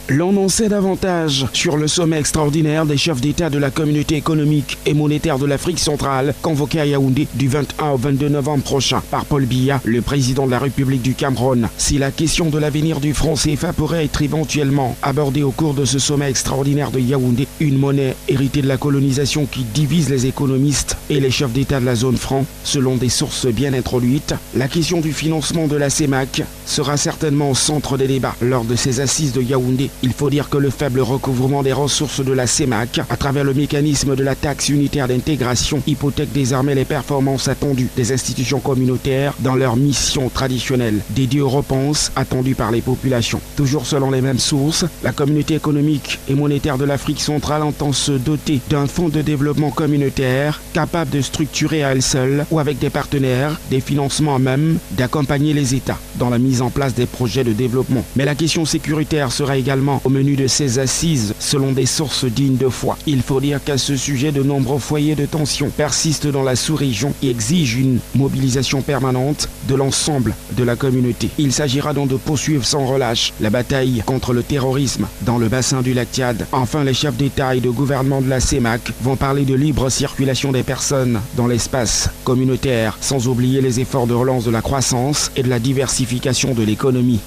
L'on en sait davantage sur le sommet extraordinaire des chefs d'État de la communauté économique et monétaire de l'Afrique centrale, convoqué à Yaoundé du 21 au 22 novembre prochain par Paul Biya, le président de la République du Cameroun. Si la question de l'avenir du franc CFA pourrait être éventuellement abordée au cours de ce sommet extraordinaire de Yaoundé, une monnaie héritée de la colonisation qui divise les économistes et les chefs d'État de la zone franc, selon des sources bien introduites, la question du financement de la CEMAC sera certainement au centre des débats lors de ces assises de Yaoundé. Il faut dire que le faible recouvrement des ressources de la CEMAC à travers le mécanisme de la taxe unitaire d'intégration hypothèque désormais les performances attendues des institutions communautaires dans leur mission traditionnelle dédiée aux repenses attendues par les populations. Toujours selon les mêmes sources, la communauté économique et monétaire de l'Afrique centrale entend se doter d'un fonds de développement communautaire capable de structurer à elle seule ou avec des partenaires des financements même d'accompagner les États dans la mise en place des projets de développement. Mais la question sécuritaire sera également au menu de ces assises selon des sources dignes de foi. Il faut dire qu'à ce sujet, de nombreux foyers de tension persistent dans la sous-région et exigent une mobilisation permanente de l'ensemble de la communauté. Il s'agira donc de poursuivre sans relâche la bataille contre le terrorisme dans le bassin du lac Tchad. Enfin, les chefs d'État et de gouvernement de la CEMAC vont parler de libre circulation des personnes dans l'espace communautaire, sans oublier les efforts de relance de la croissance et de la diversification de l'économie.